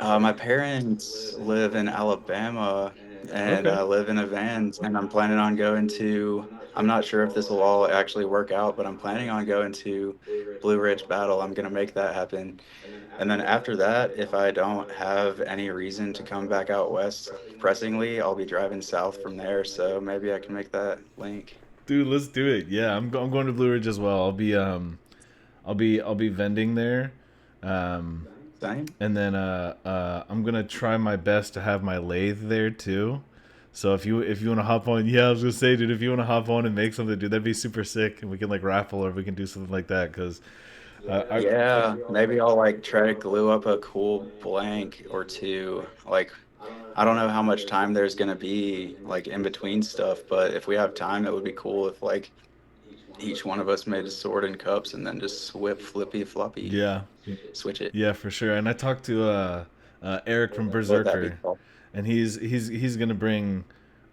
my parents live in Alabama, and Okay. I live in a van, and I'm planning on going to. I'm not sure if this will all actually work out, but I'm planning on going to Blue Ridge Battle. I'm gonna make that happen. And then after that, if I don't have any reason to come back out west pressingly, I'll be driving south from there. So maybe I can make that link. Dude, let's do it. Yeah, I'm going to Blue Ridge as well. I'll be vending there. Um, Same. and then I'm gonna try my best to have my lathe there too. So if you want to hop on, yeah, I was gonna say, dude, if you want to hop on and make something, dude, that'd be super sick, and we can like raffle or we can do something like that. Cause I Yeah, maybe I'll like try to glue up a cool blank or two. Like, I don't know how much time there's gonna be like in between stuff, but if we have time, it would be cool if like each one of us made a sword and cups and then just flippy floppy yeah, switch it. yeah, for sure. And I talked to Eric from What would that be Berserker, called? and he's gonna bring.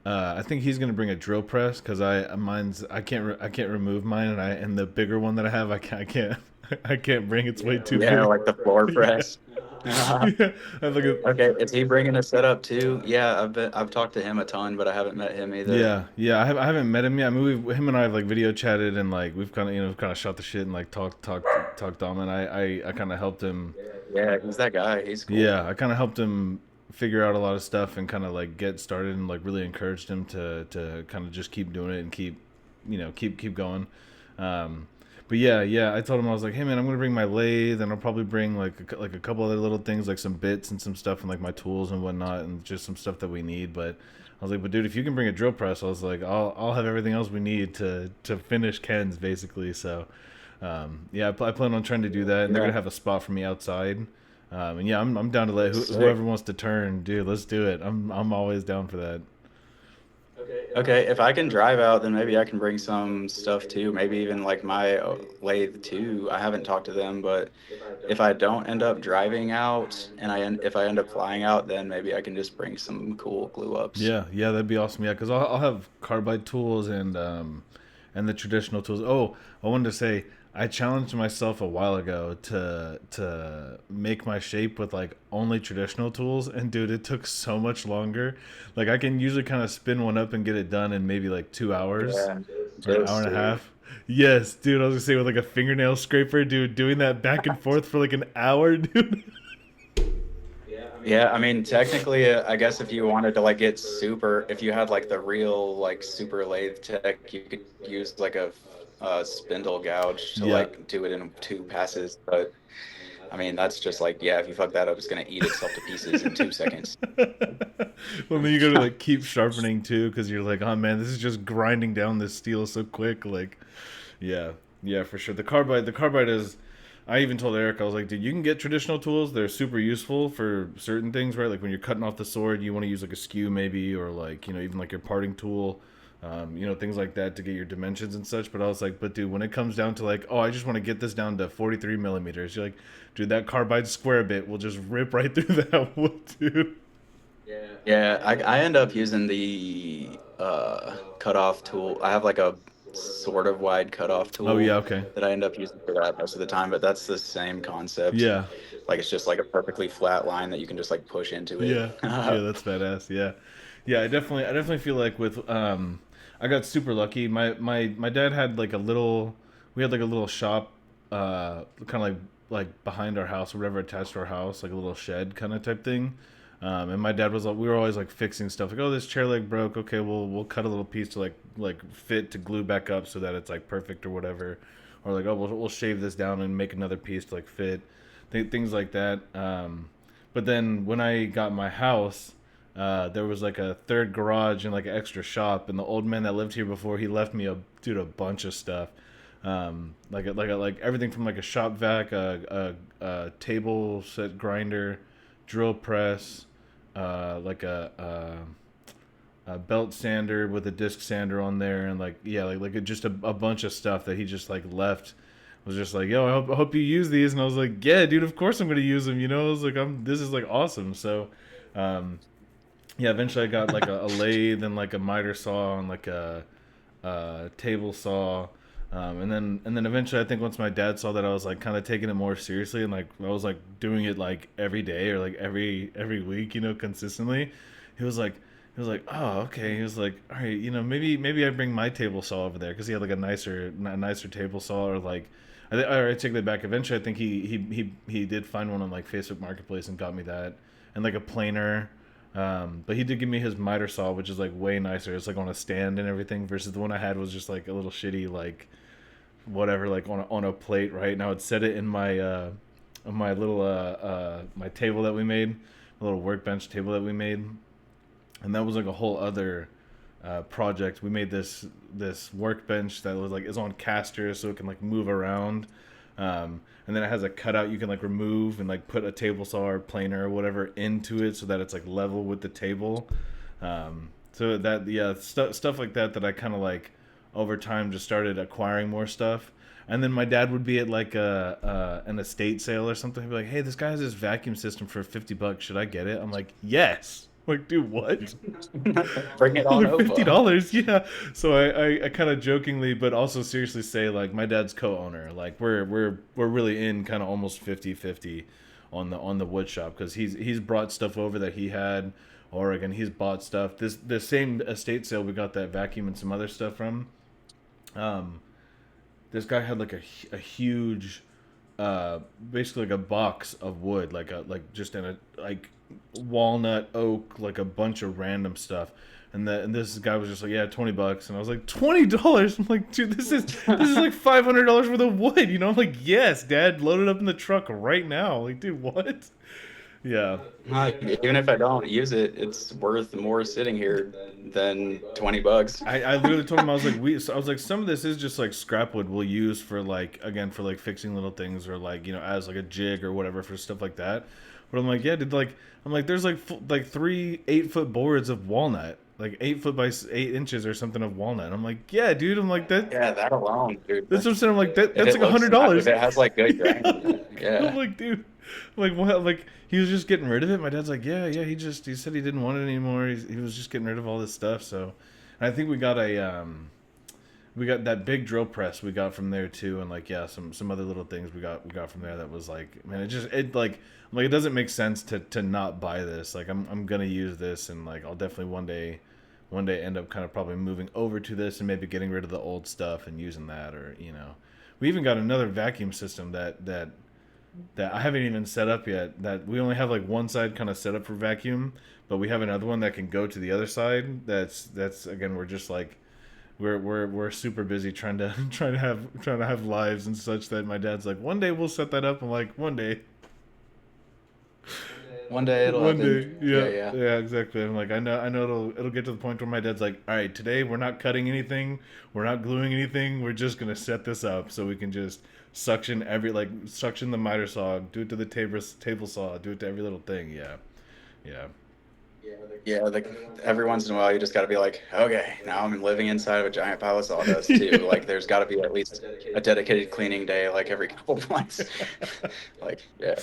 I think he's gonna bring a drill press because I can't remove mine, and the bigger one that I have I can't I can't bring, it's way too Yeah, big. like the floor Yeah. press. Yeah, I have like a Okay, is he bringing a setup too? Yeah, I've talked to him a ton, but I haven't met him either. yeah. I haven't met him yet. I mean, him and I have like video chatted and like we've kind of kind of shot the shit and like talked on, and I kind of helped him. Yeah, he's that guy. He's cool. Yeah, I kind of helped him figure out a lot of stuff and kind of like get started and like really encouraged him to kind of just keep doing it and keep keep going. Um, But yeah, I told him I was like, hey man, I'm gonna bring my lathe, and I'll probably bring like a couple other little things, like some bits and some stuff, and like my tools and whatnot, and just some stuff that we need. But I was like, but dude, if you can bring a drill press, I was like, I'll have everything else we need to finish Ken's basically. So yeah, I plan on trying to do that, and they're Yeah, gonna have a spot for me outside. And yeah, I'm down to let sick. whoever wants to turn, dude. Let's do it. I'm always down for that. Okay, if I can drive out, then maybe I can bring some stuff too. Maybe even like my lathe too. I haven't talked to them, but if I don't end up driving out and if I end up flying out, then maybe I can just bring some cool glue ups. Yeah, that'd be awesome. Yeah, because I'll have carbide tools and the traditional tools. Oh, I wanted to say I challenged myself a while ago to make my shape with like only traditional tools, and dude, it took so much longer. Like I can usually kind of spin one up and get it done in maybe like 2 hours Yeah, or an hour just and a half. Yes, dude, I was gonna say with like a fingernail scraper, dude, doing that back and forth for like an hour, dude. yeah. I mean, technically, I guess if you wanted to like get super, if you had like the real like super lathe tech, you could use like a spindle gouge to Yeah. like do it in 2 passes. But I mean, that's just like, yeah, if you fuck that up, it's gonna eat itself to pieces in 2 seconds. Well, then you gotta like keep sharpening too, because you're like, oh man, this is just grinding down this steel so quick. Like, yeah, yeah, for sure. The carbide is. I even told Eric, I was like, dude, you can get traditional tools. They're super useful for certain things, right? Like when you're cutting off the sword, you want to use like a skew maybe, or like even like your parting tool, things like that to get your dimensions and such. But I was like, but dude, when it comes down to like, oh, I just want to get this down to 43 millimeters, you're like, dude, that carbide square bit will just rip right through that wood, dude. Yeah, I end up using the cutoff tool. I have like a sort of wide cutoff Oh yeah, tool okay. that I end up using for that most of the time, but that's the same concept. Yeah, Like it's just like a perfectly flat line that you can just like push into it. yeah, yeah. That's badass. Yeah, yeah. I definitely feel like with I got super lucky. My dad had like a little. We had like a little shop, kind of like behind our house or whatever, attached to our house, like a little shed kind of type thing. And my dad was like, we were always like fixing stuff. Like, oh, this chair leg broke. Okay, we'll cut a little piece to like fit to glue back up so that it's like perfect or whatever. Or like, oh, we'll shave this down and make another piece to like fit, things like that. But then when I got my house, there was like a third garage and like an extra shop, and the old man that lived here before, he left me a bunch of stuff, like everything from like a shop vac, a table set grinder, drill press, like a belt sander with a disc sander on there, and like yeah, just a bunch of stuff that he just like left. Was just like, yo, I hope you use these, and I was like, yeah, dude, of course I'm gonna use them. I was like, this is like awesome. So, um, yeah, eventually I got like a lathe and like a miter saw and like a table saw. And then eventually I think once my dad saw that I was like kind of taking it more seriously, and like I was like doing it like every day or like every week, consistently, he was like oh, okay. He was like, all right, maybe I bring my table saw over there, because he had like a nicer table saw, or like I take that back. Eventually I think he did find one on like Facebook Marketplace and got me that, and like a planer. But he did give me his miter saw, which is like way nicer. It's like on a stand and everything, versus the one I had was just like a little shitty, like whatever, like on a plate, right? And I would set it in my little my table that we made, a little workbench table that we made, and that was like a whole other project. We made this workbench that was like is on casters, so it can like move around, and then it has a cutout you can like remove and like put a table saw or planer or whatever into it so that it's like level with the table. So that yeah, stuff like that I kind of like over time just started acquiring more stuff. And then my dad would be at like an estate sale or something. He'd be like, "Hey, this guy has this vacuum system for $50. Should I get it?" I'm like, "Yes." Like, dude, what? Bring it on Like over. $50, yeah. So I kind of jokingly, but also seriously say like my dad's co-owner. Like we're really in kind of almost 50-50 on the wood shop, because he's brought stuff over that he had, or again he's bought stuff. This same estate sale we got that vacuum and some other stuff from. Um, this guy had like a huge, basically like a box of wood, like just in a like walnut, oak, like a bunch of random stuff. And this guy was just like, yeah, $20. And I was like, $20? I'm like, dude, this is like $500 worth of wood. You know, I'm like, yes, Dad, load it up in the truck right now. Like, dude, what? Yeah. Even if I don't use it, it's worth more sitting here than $20. I literally told him, I was like, I was like, some of this is just like scrap wood we'll use for like, again, for like fixing little things, or like, as like a jig or whatever, for stuff like that. But I'm like, yeah, dude, like, I'm like, there's like like 3 8-foot boards of walnut, like 8 foot by 8 inches or something of walnut. I'm like, yeah, dude. I'm like, Yeah, that alone, dude. that's what I'm saying. I'm like, If that's it like a looks hundred not, if dollars. it has like good grain Yeah. in it, I'm yeah. like, dude, I'm like, what? Like, he was just getting rid of it. My dad's like, yeah. He said he didn't want it anymore. He was just getting rid of all this stuff. So, and I think we got that big drill press we got from there too, and like, yeah, some other little things we got from there that was like, man, it like, I'm like, it doesn't make sense to not buy this. Like, I'm gonna use this, and like, I'll definitely one day end up kind of probably moving over to this and maybe getting rid of the old stuff and using that. Or, we even got another vacuum system that I haven't even set up yet. That we only have like one side kind of set up for vacuum, but we have another one that can go to the other side. That's again, we're just like, we're super busy trying to trying to have lives and such, that my dad's like, one day we'll set that up. I'm like, one day. One day it'll One happen. day, Yeah, yeah, yeah. yeah, exactly. I'm like, I know it'll get to the point where my dad's like, all right, today we're not cutting anything, we're not gluing anything, we're just gonna set this up so we can just suction the miter saw, do it to the table saw, do it to every little thing. Yeah, yeah, Yeah, like every once in a while, you just got to be like, okay, now I'm living inside of a giant pile of sawdust too. Like, there's got to be at least a dedicated cleaning day, like every couple months. Like, yeah,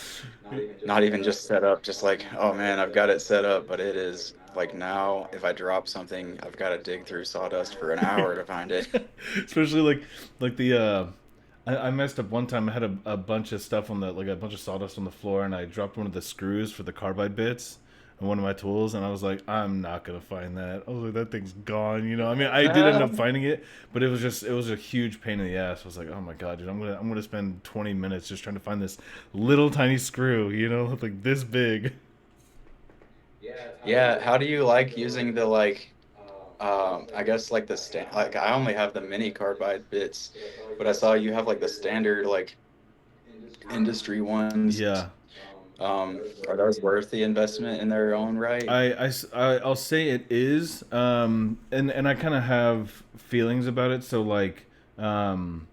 not even just set up, just like, oh man, I've got it set up, but it is like now, if I drop something, I've got to dig through sawdust for an hour to find it. especially like the I messed up one time. I had a bunch of stuff on the like a bunch of sawdust on the floor, and I dropped one of the screws for the carbide bits and one of my tools, and I was like, I'm not gonna find that. I was like, that thing's gone. I mean, I did end up finding it, but it was a huge pain in the ass. I was like, oh my god, dude, I'm gonna spend 20 minutes just trying to find this little tiny screw, like this big. Yeah, how do you like using the like I guess like the like I only have the mini carbide bits, but I saw you have like the standard like industry ones. Yeah. Are those worth the investment in their own right? I'll say it is, and I kind of have feelings about it. So like, for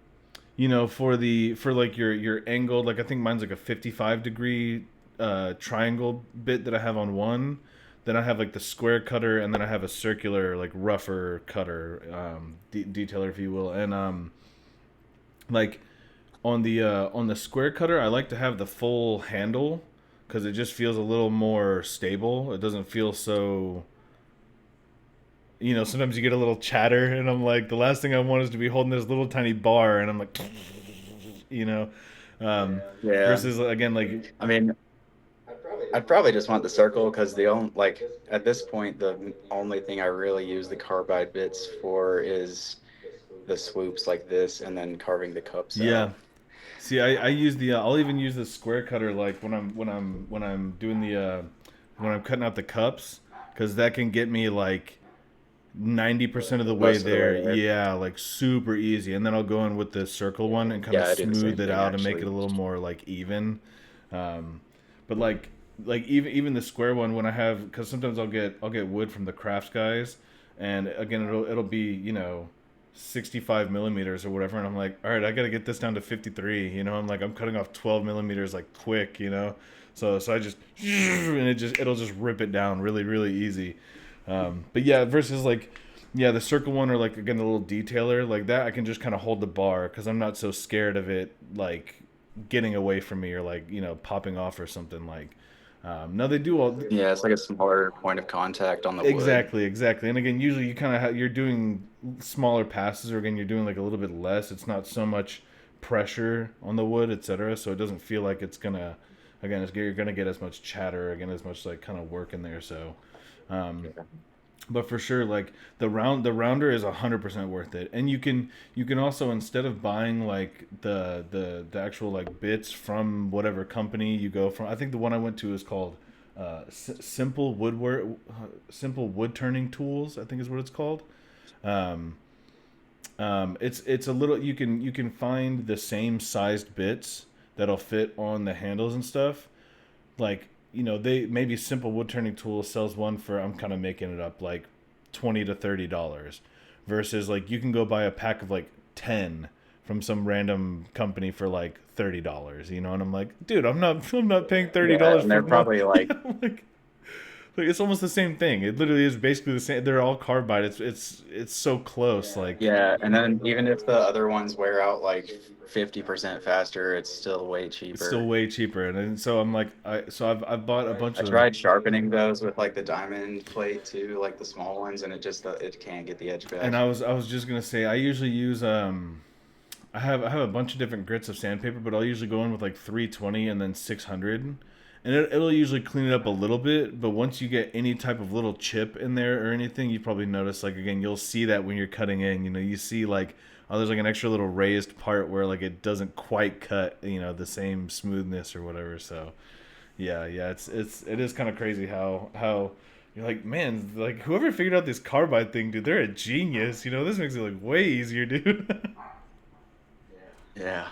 like your angled, like I think mine's like a 55-degree triangle bit that I have on one. Then I have like the square cutter, and then I have a circular, like rougher cutter, detailer, if you will. And like on the square cutter, I like to have the full handle because it just feels a little more stable. It doesn't feel so. Sometimes you get a little chatter, and I'm like, the last thing I want is to be holding this little tiny bar, and I'm like, you know, um, Yeah. versus again, like, I mean, I'd probably just want the circle because the only like at this point the only thing I really use the carbide bits for is the swoops like this and then carving the cups yeah. out. See, I use I'll even use the square cutter, like when I'm doing when I'm cutting out the cups, because that can get me like 90% of the way Most of the way there. there. Yeah, like super easy. And then I'll go in with the circle one and kind of Yeah, I do the smooth same it thing out and make it a actually. little more like even. Um, but like even the square one, when I have, because sometimes I'll get wood from the crafts guys, and again it'll be 65 millimeters or whatever, and I'm like, all right, I got to get this down to 53. I'm like, I'm cutting off 12 millimeters like quick. So I just and it'll just rip it down really really easy. But yeah, versus like, yeah, the circle one, or like again the little detailer like that, I can just kind of hold the bar because I'm not so scared of it like getting away from me, or like popping off or something like. No, they do all. Yeah, it's like a smaller point of contact on the wood. Exactly. And again, usually you kind of you're doing smaller passes, or again you're doing like a little bit less. It's not so much pressure on the wood, etc. So it doesn't feel like it's gonna. Again, you're gonna get as much chatter, again, as much like kind of work in there. So, um, Yeah. but for sure, like the rounder is 100% worth it. And you can also, instead of buying like the actual like bits from whatever company you go from, I think the one I went to is called simple woodwork, simple wood turning tools. I think is what it's called. Um, it's a little you can find the same sized bits that'll fit on the handles and stuff. Like they maybe simple wood turning tool sells one for, I'm kind of making it up, like $20 to $30, versus like you can go buy a pack of like 10 from some random company for like $30. And I'm like, dude, I'm not paying thirty Yeah, dollars and for they're one. probably Yeah, like, like it's almost the same thing. It literally is basically the same. They're all carbide. It's so close. Like yeah, and then even if the other ones wear out like 50% faster, it's still way it's still cheaper. way cheaper. And then, so I'm like, I've bought a bunch I of. tried sharpening those with like the diamond plate too, like the small ones, and it can't get the edge And back. I was just gonna say, I usually use I have a bunch of different grits of sandpaper, but I'll usually go in with like 320 and then 600, and it'll usually clean it up a little bit. But once you get any type of little chip in there or anything, you probably notice, like, again, you'll see that when you're cutting in. You see like, oh, there's like an extra little raised part where like it doesn't quite cut, the same smoothness or whatever. So yeah, it is kind of crazy how. You're like, man, like whoever figured out this carbide thing, dude, they're a genius. This makes it like way easier, dude. Yeah.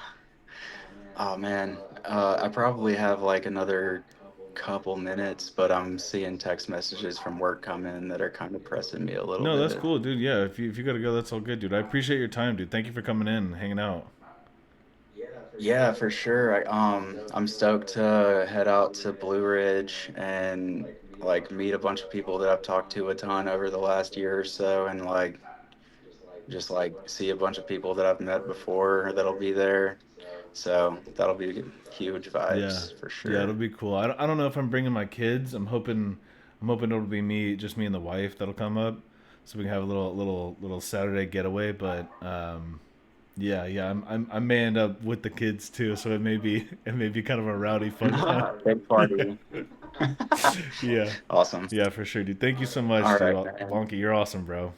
Oh man, I probably have like another couple minutes, but I'm seeing text messages from work come in that are kind of pressing me a little No, that's bit. cool, dude. Yeah, if you gotta go, that's all good, dude. I appreciate your time, dude. Thank you for coming in and hanging out. Yeah, for sure. I'm stoked to head out to Blue Ridge and like meet a bunch of people that I've talked to a ton over the last year or so, and like just like see a bunch of people that I've met before that'll be there. So that'll be huge Yeah, vibes for yeah, it'll sure. be cool. I don't know if I'm bringing my kids. I'm hoping it'll be just me and the wife that'll come up, so we can have a little Saturday getaway. But yeah, I may end up with the kids too, so it may be kind of a rowdy fun time. Big Yeah, party. yeah, Awesome. yeah, for sure, dude. Thank you so much, All dude. right, man. Bonky, you're awesome, bro.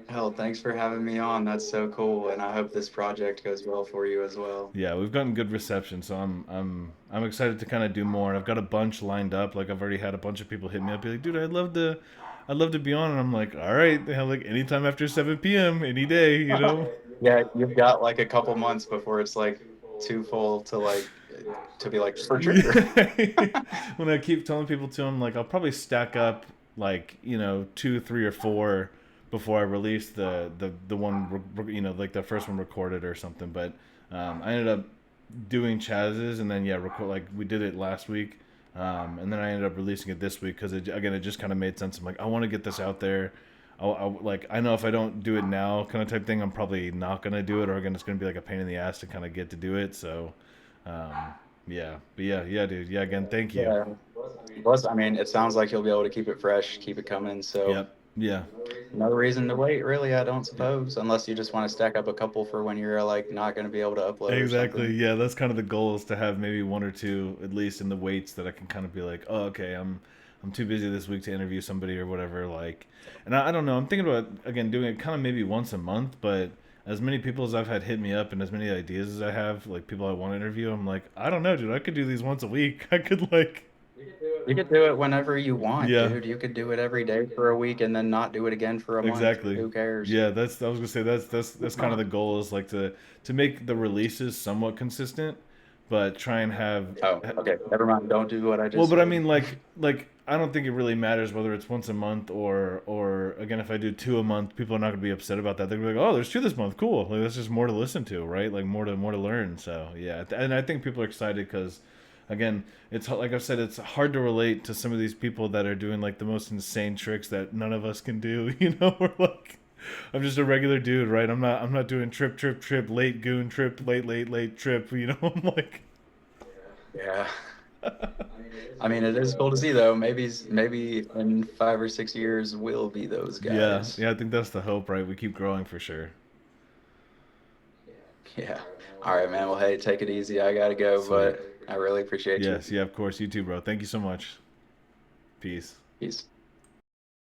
Hell, thanks for having me on. That's so cool, and I hope this project goes well for you as well. Yeah, we've gotten good reception, so I'm excited to kind of do more. And I've got a bunch lined up. Like I've already had a bunch of people hit me up, be like, "Dude, I'd love to be on." And I'm like, "All right, they have like anytime after 7 p.m. any day, you know." Yeah, you've got like a couple months before it's like too full to like to be like for sure. Yeah. When I keep telling people to, I'm like, I'll probably stack up like two, three, or four before I release the one like the first one recorded or something. But I ended up doing Chaz's, and then yeah, record like we did it last week, and then I ended up releasing it this week because it just kind of made sense. I'm like, I want to get this out there. I know if I don't do it now, kind of type thing, I'm probably not gonna do it, or again, it's gonna be like a pain in the ass to kind of get to do it. So, um, yeah, but yeah, dude, yeah. Again, thank you. Yeah. Plus, I mean, it sounds like you'll be able to keep it fresh, keep it coming. So Yep. Yeah. no reason to wait, really, I don't Yeah. suppose, unless you just want to stack up a couple for when you're like not going to be able to upload or Exactly. something. Yeah, that's kind of the goal, is to have maybe one or two at least in the weights that I can kind of be like, oh, okay, I'm too busy this week to interview somebody or whatever. Like, and I don't know. I'm thinking about again doing it kind of maybe once a month, but as many people as I've had hit me up and as many ideas as I have, like people I want to interview, I'm like, I don't know, dude. I could do these once a week. I could like, You could do it whenever you want, yeah, dude. You could do it every day for a week and then not do it again for a month. exactly. Who cares? Yeah, I was gonna say that's kind of the goal, is like to make the releases somewhat consistent, but try and have. Oh, okay. Never mind. Don't do what I Well, just but I said. mean, like I don't think it really matters whether it's once a month or again, if I do two a month, people are not gonna be upset about that. They're gonna be like, oh, there's two this month, cool. Like that's just more to listen to, right? Like more to learn. So yeah, and I think people are excited because, again, it's like I've said, it's hard to relate to some of these people that are doing like the most insane tricks that none of us can do. We're like, I'm just a regular dude, right? I'm not doing trip, late goon trip, late trip. I'm like, Yeah. I mean, it is cool to see though. Maybe in 5 or 6 years we'll be those yeah, guys. yeah. I think that's the hope, right? We keep growing for sure. Yeah. All right, man. Well, hey, take it easy. I gotta go, Sweet. but I really appreciate you. Yes, yeah, of course. You too, bro. Thank you so much. Peace. Peace.